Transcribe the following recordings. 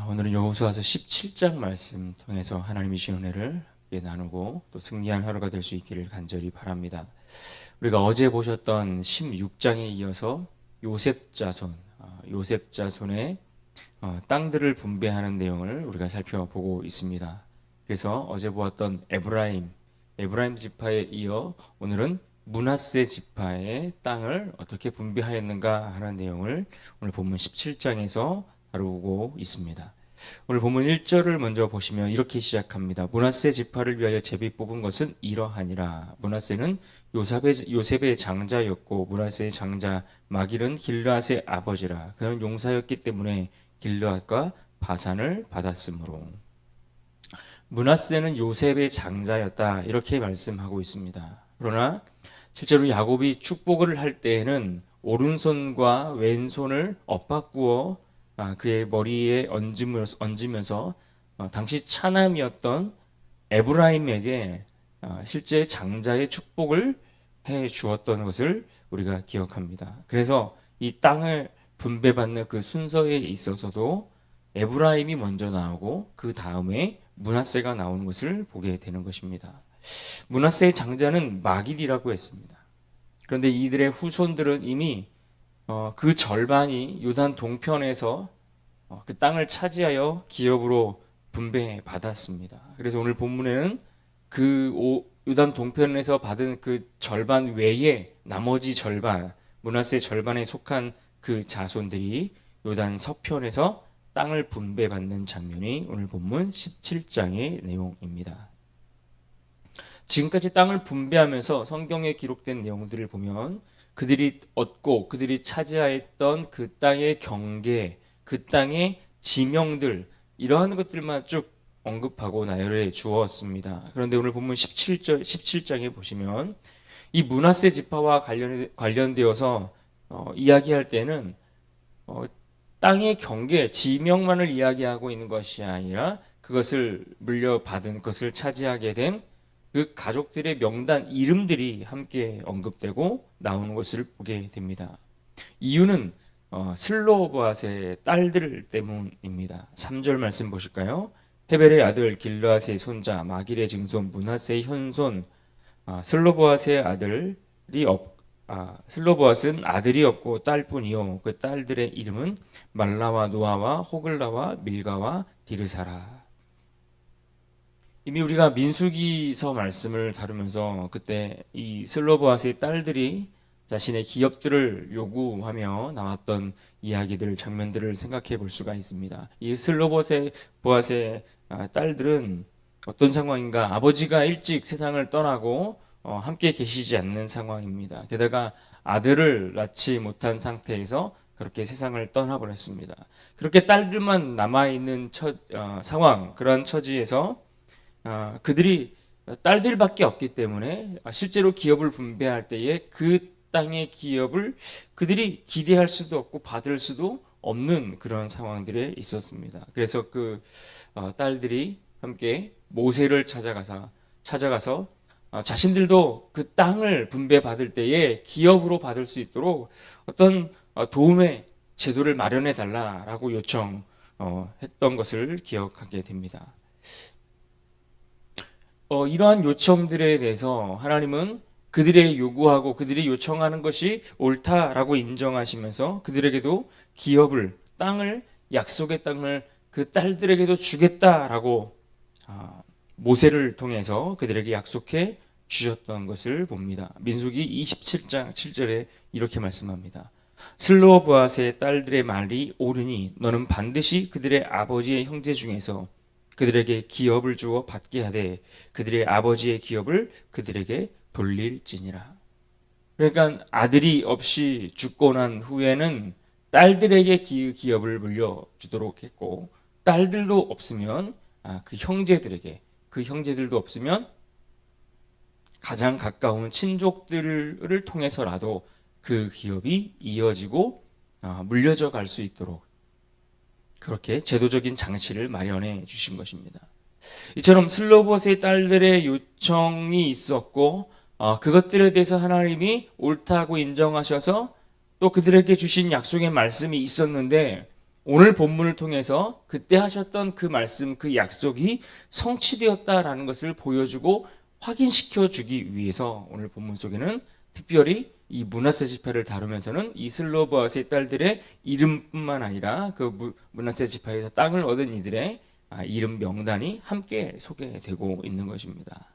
오늘은 여호수아서 17장 말씀 통해서 하나님이 주신 은혜를 나누고 또 승리한 하루가 될 수 있기를 간절히 바랍니다. 우리가 어제 보셨던 16장에 이어서 요셉 자손의 땅들을 분배하는 내용을 우리가 살펴보고 있습니다. 그래서 어제 보았던 에브라임 지파에 이어 오늘은 므낫세 지파의 땅을 어떻게 분배하였는가 하는 내용을 오늘 본문 17장에서 다루고 있습니다. 오늘 본문 1절을 먼저 보시면 이렇게 시작합니다. 므낫세 지파를 위하여 제비 뽑은 것은 이러하니라. 므낫세는 요셉의 장자였고 므낫세의 장자 마길은 길르앗의 아버지라. 그는 용사였기 때문에 길르앗과 바산을 받았으므로. 므낫세는 요셉의 장자였다 이렇게 말씀하고 있습니다. 그러나 실제로 야곱이 축복을 할 때에는 오른손과 왼손을 엇바꾸어 그의 머리에 얹으면서 당시 차남이었던 에브라임에게 실제 장자의 축복을 해 주었던 것을 우리가 기억합니다. 그래서 이 땅을 분배받는 그 순서에 있어서도 에브라임이 먼저 나오고 그 다음에 므낫세가 나오는 것을 보게 되는 것입니다. 므낫세의 장자는 마길이라고 했습니다. 그런데 이들의 후손들은 이미 그 절반이 요단 동편에서 그 땅을 차지하여 기업으로 분배받았습니다. 그래서 오늘 본문에는 요단 동편에서 받은 그 절반 외에 나머지 절반, 므낫세 절반에 속한 그 자손들이 요단 서편에서 땅을 분배받는 장면이 오늘 본문 17장의 내용입니다. 지금까지 땅을 분배하면서 성경에 기록된 내용들을 보면 그들이 얻고 그들이 차지하였던 그 땅의 경계, 그 땅의 지명들 이러한 것들만 쭉 언급하고 나열해 주었습니다. 그런데 오늘 본문 17장에 보시면 이 므낫세 지파와 관련되어서 이야기할 때는 땅의 경계, 지명만을 이야기하고 있는 것이 아니라 그것을 물려받은 것을 차지하게 된 그 가족들의 명단 이름들이 함께 언급되고 나오는 것을 보게 됩니다. 이유는 슬로보앗의 딸들 때문입니다. 3절 말씀 보실까요? 헤벨의 아들 길르앗의 손자 마길의 증손 므낫세의 현손 슬로보앗은 아들이 없고 딸뿐이요 그 딸들의 이름은 말라와 노아와 호글라와 밀가와 디르사라. 이미 우리가 민수기서 말씀을 다루면서 그때 이 슬로보앗의 딸들이 자신의 기업들을 요구하며 나왔던 이야기들, 장면들을 생각해 볼 수가 있습니다. 이 슬로보앗의 딸들은 어떤 상황인가? 아버지가 일찍 세상을 떠나고 함께 계시지 않는 상황입니다. 게다가 아들을 낳지 못한 상태에서 그렇게 세상을 떠나버렸습니다. 그렇게 딸들만 남아있는 상황, 그런 처지에서 그들이 딸들밖에 없기 때문에 실제로 기업을 분배할 때에 그 땅의 기업을 그들이 기대할 수도 없고 받을 수도 없는 그런 상황들에 있었습니다. 그래서 그 딸들이 함께 모세를 찾아가서 자신들도 그 땅을 분배받을 때에 기업으로 받을 수 있도록 어떤 도움의 제도를 마련해 달라라고 요청했던 것을 기억하게 됩니다. 이러한 요청들에 대해서 하나님은 그들의 요구하고 그들이 요청하는 것이 옳다라고 인정하시면서 그들에게도 기업을, 약속의 땅을 그 딸들에게도 주겠다라고 모세를 통해서 그들에게 약속해 주셨던 것을 봅니다. 민수기 27장 7절에 이렇게 말씀합니다. 슬로보앗의 딸들의 말이 옳으니 너는 반드시 그들의 아버지의 형제 중에서 그들에게 기업을 주어 받게 하되 그들의 아버지의 기업을 그들에게 돌릴지니라. 그러니까 아들이 없이 죽고 난 후에는 딸들에게 기업을 물려주도록 했고 딸들도 없으면 그 형제들도 없으면 가장 가까운 친족들을 통해서라도 그 기업이 이어지고 물려져 갈 수 있도록 그렇게 제도적인 장치를 마련해 주신 것입니다. 이처럼 슬로봇의 딸들의 요청이 있었고 그것들에 대해서 하나님이 옳다고 인정하셔서 또 그들에게 주신 약속의 말씀이 있었는데 오늘 본문을 통해서 그때 하셨던 그 말씀, 그 약속이 성취되었다라는 것을 보여주고 확인시켜 주기 위해서 오늘 본문 속에는 특별히 이 므낫세 지파를 다루면서는 이 슬로보아스의 딸들의 이름뿐만 아니라 그 므낫세 지파에서 땅을 얻은 이들의 이름 명단이 함께 소개되고 있는 것입니다.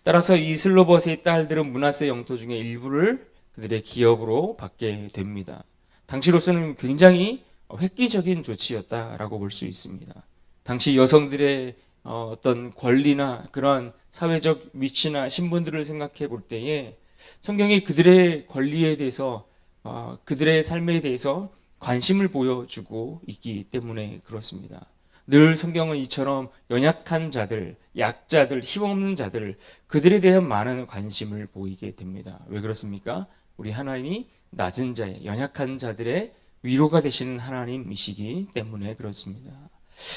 따라서 이 슬로보아스의 딸들은 므낫세 영토 중에 일부를 그들의 기업으로 받게 됩니다. 당시로서는 굉장히 획기적인 조치였다라고 볼 수 있습니다. 당시 여성들의 어떤 권리나 그러한 사회적 위치나 신분들을 생각해 볼 때에 성경이 그들의 권리에 대해서 그들의 삶에 대해서 관심을 보여주고 있기 때문에 그렇습니다. 늘 성경은 이처럼 연약한 자들, 약자들, 힘없는 자들 그들에 대한 많은 관심을 보이게 됩니다. 왜 그렇습니까? 우리 하나님이 낮은 자의 연약한 자들의 위로가 되시는 하나님이시기 때문에 그렇습니다.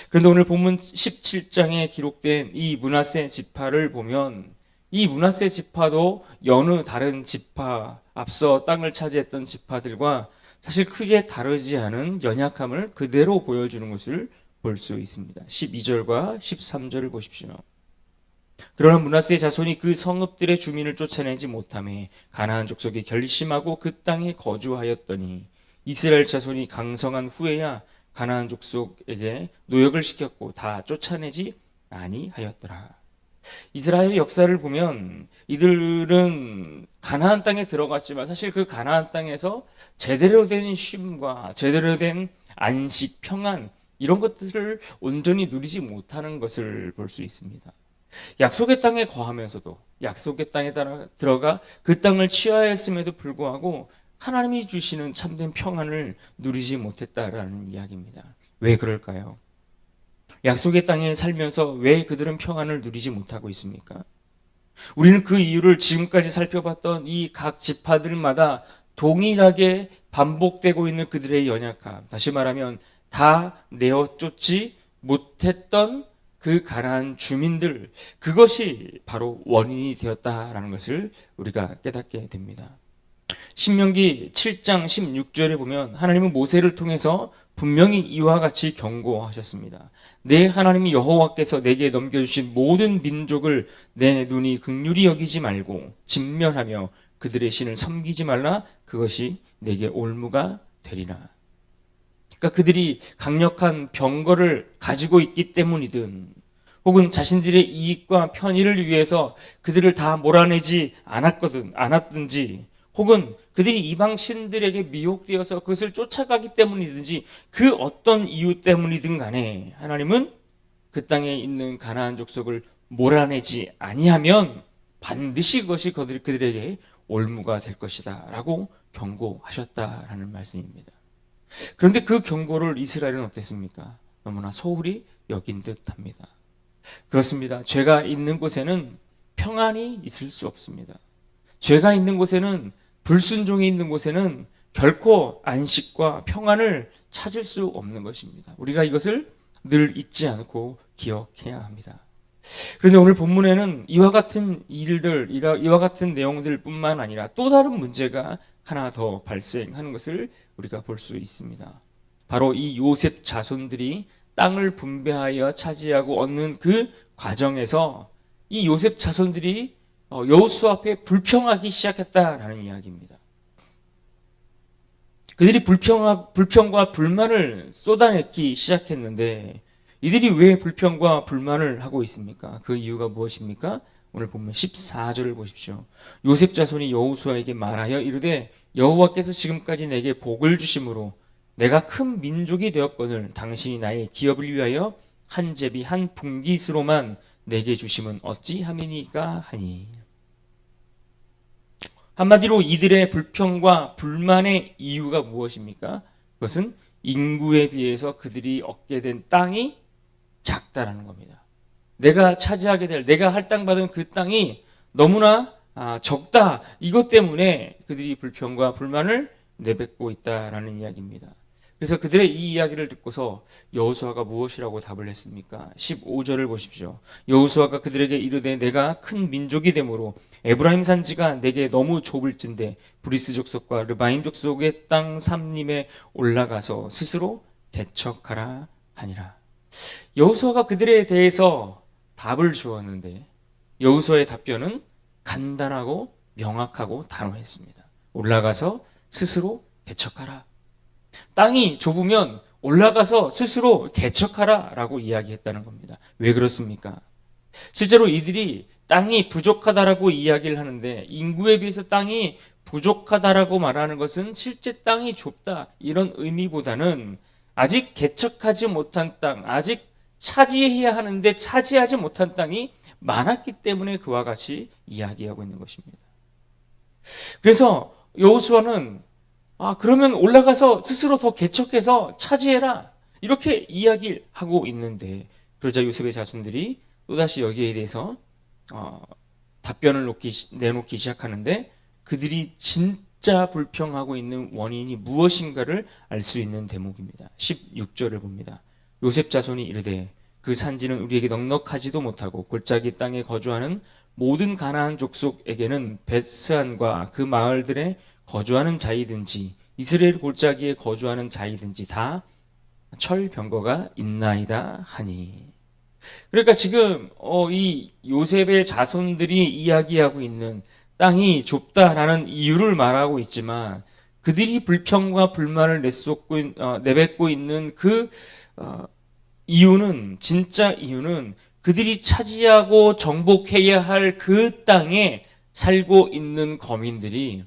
그런데 오늘 본문 17장에 기록된 이 므낫세 지파를 보면 이 므낫세 지파도 여느 다른 지파, 앞서 땅을 차지했던 지파들과 사실 크게 다르지 않은 연약함을 그대로 보여주는 것을 볼 수 있습니다. 12절과 13절을 보십시오. 그러나 므낫세의 자손이 그 성읍들의 주민을 쫓아내지 못하며 가나안 족속이 결심하고 그 땅에 거주하였더니 이스라엘 자손이 강성한 후에야 가나안 족속에게 노역을 시켰고 다 쫓아내지 아니하였더라. 이스라엘의 역사를 보면 이들은 가나안 땅에 들어갔지만 사실 그 가나안 땅에서 제대로 된 쉼과 제대로 된 안식, 평안 이런 것들을 온전히 누리지 못하는 것을 볼 수 있습니다. 약속의 땅에 거하면서도 약속의 땅에 들어가 그 땅을 취하였음에도 불구하고 하나님이 주시는 참된 평안을 누리지 못했다라는 이야기입니다. 왜 그럴까요? 약속의 땅에 살면서 왜 그들은 평안을 누리지 못하고 있습니까? 우리는 그 이유를 지금까지 살펴봤던 이 각 지파들마다 동일하게 반복되고 있는 그들의 연약함, 다시 말하면 다 내어 쫓지 못했던 그 가나안 주민들, 그것이 바로 원인이 되었다라는 것을 우리가 깨닫게 됩니다. 신명기 7장 16절에 보면 하나님은 모세를 통해서 분명히 이와 같이 경고하셨습니다. 내 하나님이 여호와께서 내게 넘겨주신 모든 민족을 내 눈이 긍휼히 여기지 말고 진멸하며 그들의 신을 섬기지 말라. 그것이 내게 올무가 되리라. 그러니까 그들이 강력한 병거를 가지고 있기 때문이든 혹은 자신들의 이익과 편의를 위해서 그들을 다 몰아내지 않았든지 혹은 그들이 이방 신들에게 미혹되어서 그것을 쫓아가기 때문이든지 그 어떤 이유 때문이든 간에 하나님은 그 땅에 있는 가나안 족속을 몰아내지 아니하면 반드시 그것이 그들에게 올무가 될 것이다 라고 경고하셨다라는 말씀입니다. 그런데 그 경고를 이스라엘은 어땠습니까? 너무나 소홀히 여긴 듯합니다. 그렇습니다. 죄가 있는 곳에는 평안이 있을 수 없습니다. 죄가 있는 곳에는 불순종이 있는 곳에는 결코 안식과 평안을 찾을 수 없는 것입니다. 우리가 이것을 늘 잊지 않고 기억해야 합니다. 그런데 오늘 본문에는 이와 같은 일들, 이와 같은 내용들 뿐만 아니라 또 다른 문제가 하나 더 발생하는 것을 우리가 볼 수 있습니다. 바로 이 요셉 자손들이 땅을 분배하여 차지하고 얻는 그 과정에서 이 요셉 자손들이 여호수아 앞에 불평하기 시작했다라는 이야기입니다. 그들이 불평과 불만을 쏟아내기 시작했는데 이들이 왜 불평과 불만을 하고 있습니까? 그 이유가 무엇입니까? 오늘 보면 14절을 보십시오. 요셉 자손이 여호수아에게 말하여 이르되 여호와께서 지금까지 내게 복을 주심으로 내가 큰 민족이 되었거늘 당신이 나의 기업을 위하여 한 제비 한 분깃으로만 내게 주심은 어찌함이니까 하니. 한마디로 이들의 불평과 불만의 이유가 무엇입니까? 그것은 인구에 비해서 그들이 얻게 된 땅이 작다라는 겁니다. 내가 차지하게 될, 내가 할당받은 그 땅이 너무나 적다. 이것 때문에 그들이 불평과 불만을 내뱉고 있다라는 이야기입니다. 그래서 그들의 이 이야기를 듣고서 여호수아가 무엇이라고 답을 했습니까? 15절을 보십시오. 여호수아가 그들에게 이르되 내가 큰 민족이 되므로 에브라임 산지가 내게 너무 좁을진데 브리스 족속과 르바임 족속의 땅 삼림에 올라가서 스스로 개척하라 하니라. 여호수아가 그들에 대해서 답을 주었는데 여호수아의 답변은 간단하고 명확하고 단호했습니다. 올라가서 스스로 개척하라. 땅이 좁으면 올라가서 스스로 개척하라 라고 이야기했다는 겁니다. 왜 그렇습니까? 실제로 이들이 땅이 부족하다라고 이야기를 하는데 인구에 비해서 땅이 부족하다라고 말하는 것은 실제 땅이 좁다 이런 의미보다는 아직 개척하지 못한 땅, 아직 차지해야 하는데 차지하지 못한 땅이 많았기 때문에 그와 같이 이야기하고 있는 것입니다. 그래서 여호수아는 그러면 올라가서 스스로 더 개척해서 차지해라 이렇게 이야기를 하고 있는데 그러자 요셉의 자손들이 또다시 여기에 대해서 답변을 내놓기 시작하는데 그들이 진짜 불평하고 있는 원인이 무엇인가를 알 수 있는 대목입니다. 16절을 봅니다. 요셉 자손이 이르되 그 산지는 우리에게 넉넉하지도 못하고 골짜기 땅에 거주하는 모든 가나안 족속에게는 베스안과 그 마을들에 거주하는 자이든지 이스라엘 골짜기에 거주하는 자이든지 다 철병거가 있나이다 하니. 그러니까 지금 이 요셉의 자손들이 이야기하고 있는 땅이 좁다라는 이유를 말하고 있지만 그들이 불평과 불만을 내뱉고 있는 그 이유는 진짜 이유는 그들이 차지하고 정복해야 할 그 땅에 살고 있는 거민들이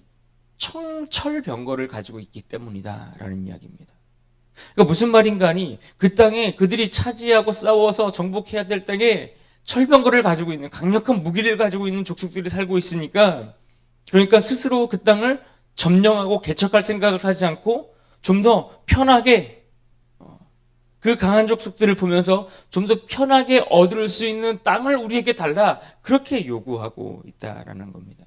청철병거를 가지고 있기 때문이다라는 이야기입니다. 그러니까 무슨 말인가 하니 그 땅에 그들이 차지하고 싸워서 정복해야 될 땅에 철병거를 가지고 있는 강력한 무기를 가지고 있는 족속들이 살고 있으니까 그러니까 스스로 그 땅을 점령하고 개척할 생각을 하지 않고 좀 더 편하게 그 강한 족속들을 보면서 좀 더 편하게 얻을 수 있는 땅을 우리에게 달라 그렇게 요구하고 있다라는 겁니다.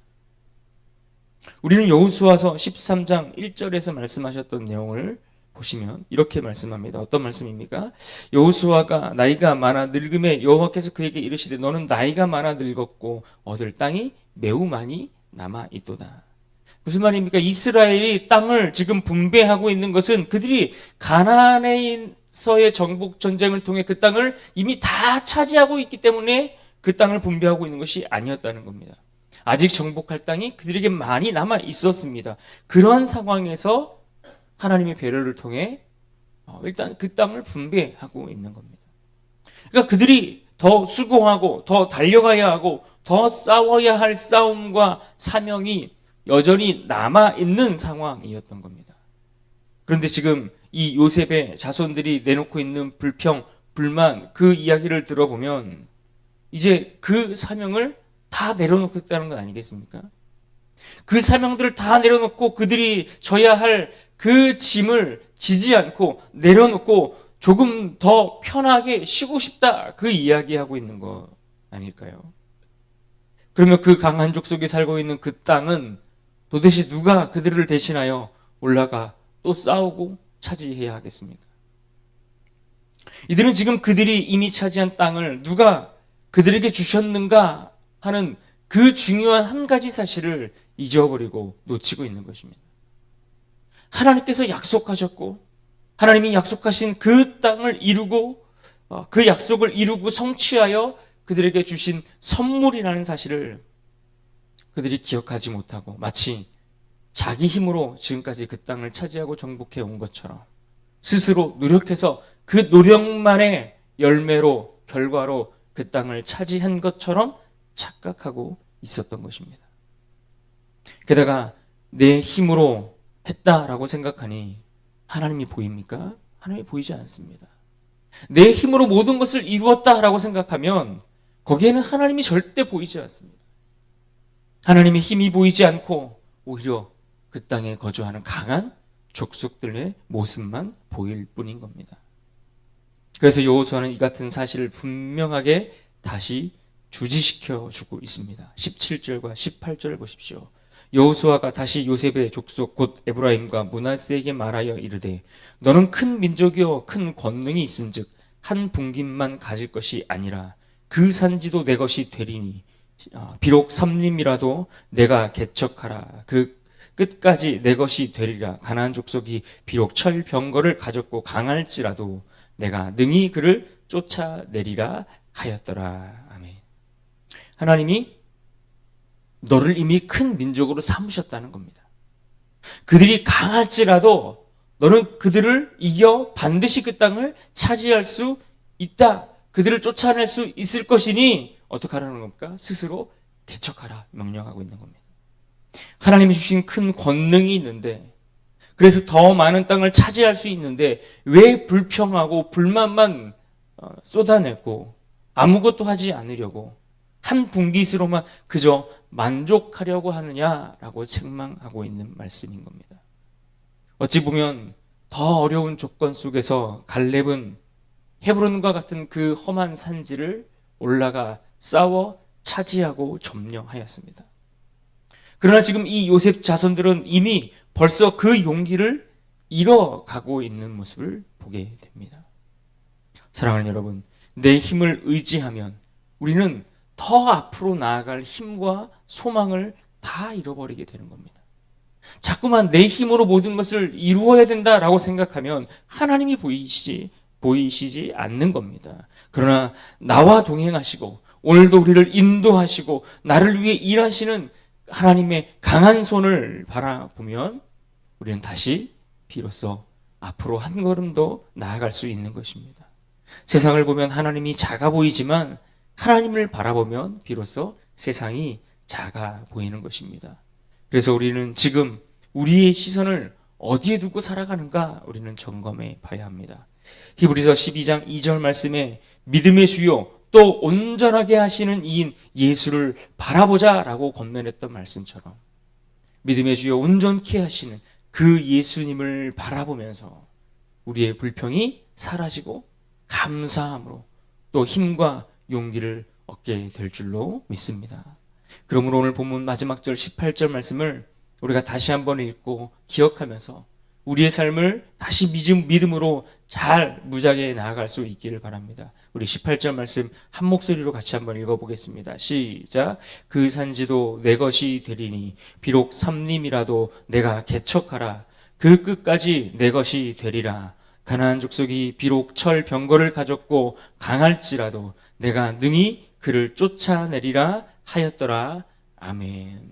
우리는 여호수아서 13장 1절에서 말씀하셨던 내용을 보시면 이렇게 말씀합니다. 어떤 말씀입니까? 여호수아가 나이가 많아 늙음에 여호와께서 그에게 이르시되 너는 나이가 많아 늙었고 얻을 땅이 매우 많이 남아 있도다. 무슨 말입니까? 이스라엘이 땅을 지금 분배하고 있는 것은 그들이 가나안에서의 정복 전쟁을 통해 그 땅을 이미 다 차지하고 있기 때문에 그 땅을 분배하고 있는 것이 아니었다는 겁니다. 아직 정복할 땅이 그들에게 많이 남아 있었습니다. 그런 상황에서 하나님의 배려를 통해 일단 그 땅을 분배하고 있는 겁니다. 그러니까 그들이 더 수고하고 더 달려가야 하고 더 싸워야 할 싸움과 사명이 여전히 남아있는 상황이었던 겁니다. 그런데 지금 이 요셉의 자손들이 내놓고 있는 불평, 불만 그 이야기를 들어보면 이제 그 사명을 다 내려놓겠다는 건 아니겠습니까? 그 사명들을 다 내려놓고 그들이 져야 할 그 짐을 지지 않고 내려놓고 조금 더 편하게 쉬고 싶다 그 이야기하고 있는 거 아닐까요? 그러면 그 강한 족속이 살고 있는 그 땅은 도대체 누가 그들을 대신하여 올라가 또 싸우고 차지해야 하겠습니까? 이들은 지금 그들이 이미 차지한 땅을 누가 그들에게 주셨는가 하는 그 중요한 한 가지 사실을 잊어버리고 놓치고 있는 것입니다. 하나님께서 약속하셨고 하나님이 약속하신 그 땅을 이루고 그 약속을 이루고 성취하여 그들에게 주신 선물이라는 사실을 그들이 기억하지 못하고 마치 자기 힘으로 지금까지 그 땅을 차지하고 정복해 온 것처럼 스스로 노력해서 그 노력만의 열매로 결과로 그 땅을 차지한 것처럼 착각하고 있었던 것입니다. 게다가 내 힘으로 했다라고 생각하니 하나님이 보입니까? 하나님이 보이지 않습니다. 내 힘으로 모든 것을 이루었다라고 생각하면 거기에는 하나님이 절대 보이지 않습니다. 하나님의 힘이 보이지 않고 오히려 그 땅에 거주하는 강한 족속들의 모습만 보일 뿐인 겁니다. 그래서 여호수아는 이 같은 사실을 분명하게 다시 주지시켜 주고 있습니다. 17절과 18절을 보십시오. 여호수아가 다시 요셉의 족속 곧 에브라임과 므낫세에게 말하여 이르되 너는 큰 민족이요 큰 권능이 있은즉 한 분깃만 가질 것이 아니라 그 산지도 내 것이 되리니 비록 삼림이라도 내가 개척하라 끝까지 내 것이 되리라. 가나안 족속이 비록 철병거를 가졌고 강할지라도 내가 능히 그를 쫓아내리라 하였더라. 아멘. 하나님이 너를 이미 큰 민족으로 삼으셨다는 겁니다. 그들이 강할지라도 너는 그들을 이겨 반드시 그 땅을 차지할 수 있다. 그들을 쫓아낼 수 있을 것이니 어떻게 하라는 겁니까? 스스로 개척하라 명령하고 있는 겁니다. 하나님이 주신 큰 권능이 있는데, 그래서 더 많은 땅을 차지할 수 있는데 왜 불평하고 불만만 쏟아내고 아무것도 하지 않으려고 한 분깃으로만 그저 만족하려고 하느냐라고 책망하고 있는 말씀인 겁니다. 어찌 보면 더 어려운 조건 속에서 갈렙은 헤브론과 같은 그 험한 산지를 올라가 싸워 차지하고 점령하였습니다. 그러나 지금 이 요셉 자손들은 이미 벌써 그 용기를 잃어가고 있는 모습을 보게 됩니다. 사랑하는 여러분, 내 힘을 의지하면 우리는 더 앞으로 나아갈 힘과 소망을 다 잃어버리게 되는 겁니다. 자꾸만 내 힘으로 모든 것을 이루어야 된다라고 생각하면 하나님이 보이시지 않는 겁니다. 그러나 나와 동행하시고 오늘도 우리를 인도하시고 나를 위해 일하시는 하나님의 강한 손을 바라보면 우리는 다시 비로소 앞으로 한 걸음 더 나아갈 수 있는 것입니다. 세상을 보면 하나님이 작아 보이지만 하나님을 바라보면 비로소 세상이 작아 보이는 것입니다. 그래서 우리는 지금 우리의 시선을 어디에 두고 살아가는가 우리는 점검해 봐야 합니다. 히브리서 12장 2절 말씀에 믿음의 주요 또 온전하게 하시는 이인 예수를 바라보자라고 권면했던 말씀처럼 믿음의 주요 온전케 하시는 그 예수님을 바라보면서 우리의 불평이 사라지고 감사함으로 또 힘과 용기를 얻게 될 줄로 믿습니다. 그러므로 오늘 본문 마지막 절 18절 말씀을 우리가 다시 한번 읽고 기억하면서 우리의 삶을 다시 믿음으로 잘 무장해 나아갈 수 있기를 바랍니다. 우리 18절 말씀 한 목소리로 같이 한번 읽어보겠습니다. 시작. 그 산지도 내 것이 되리니 비록 삼림이라도 내가 개척하라. 그 끝까지 내 것이 되리라. 가나안 족속이 비록 철 병거를 가졌고 강할지라도 내가 능히 그를 쫓아내리라 하였더라. 아멘.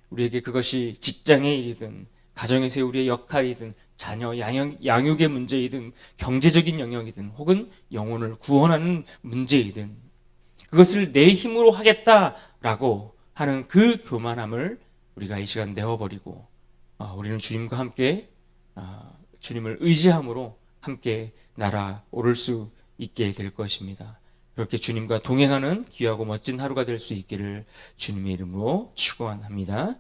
우리에게 그것이 직장의 일이든 가정에서의 우리의 역할이든 자녀 양육의 문제이든 경제적인 영역이든 혹은 영혼을 구원하는 문제이든 그것을 내 힘으로 하겠다라고 하는 그 교만함을 우리가 이 시간 내어버리고 우리는 주님과 함께 주님을 의지함으로 함께 날아오를 수 있게 될 것입니다. 그렇게 주님과 동행하는 귀하고 멋진 하루가 될 수 있기를 주님의 이름으로 축원합니다.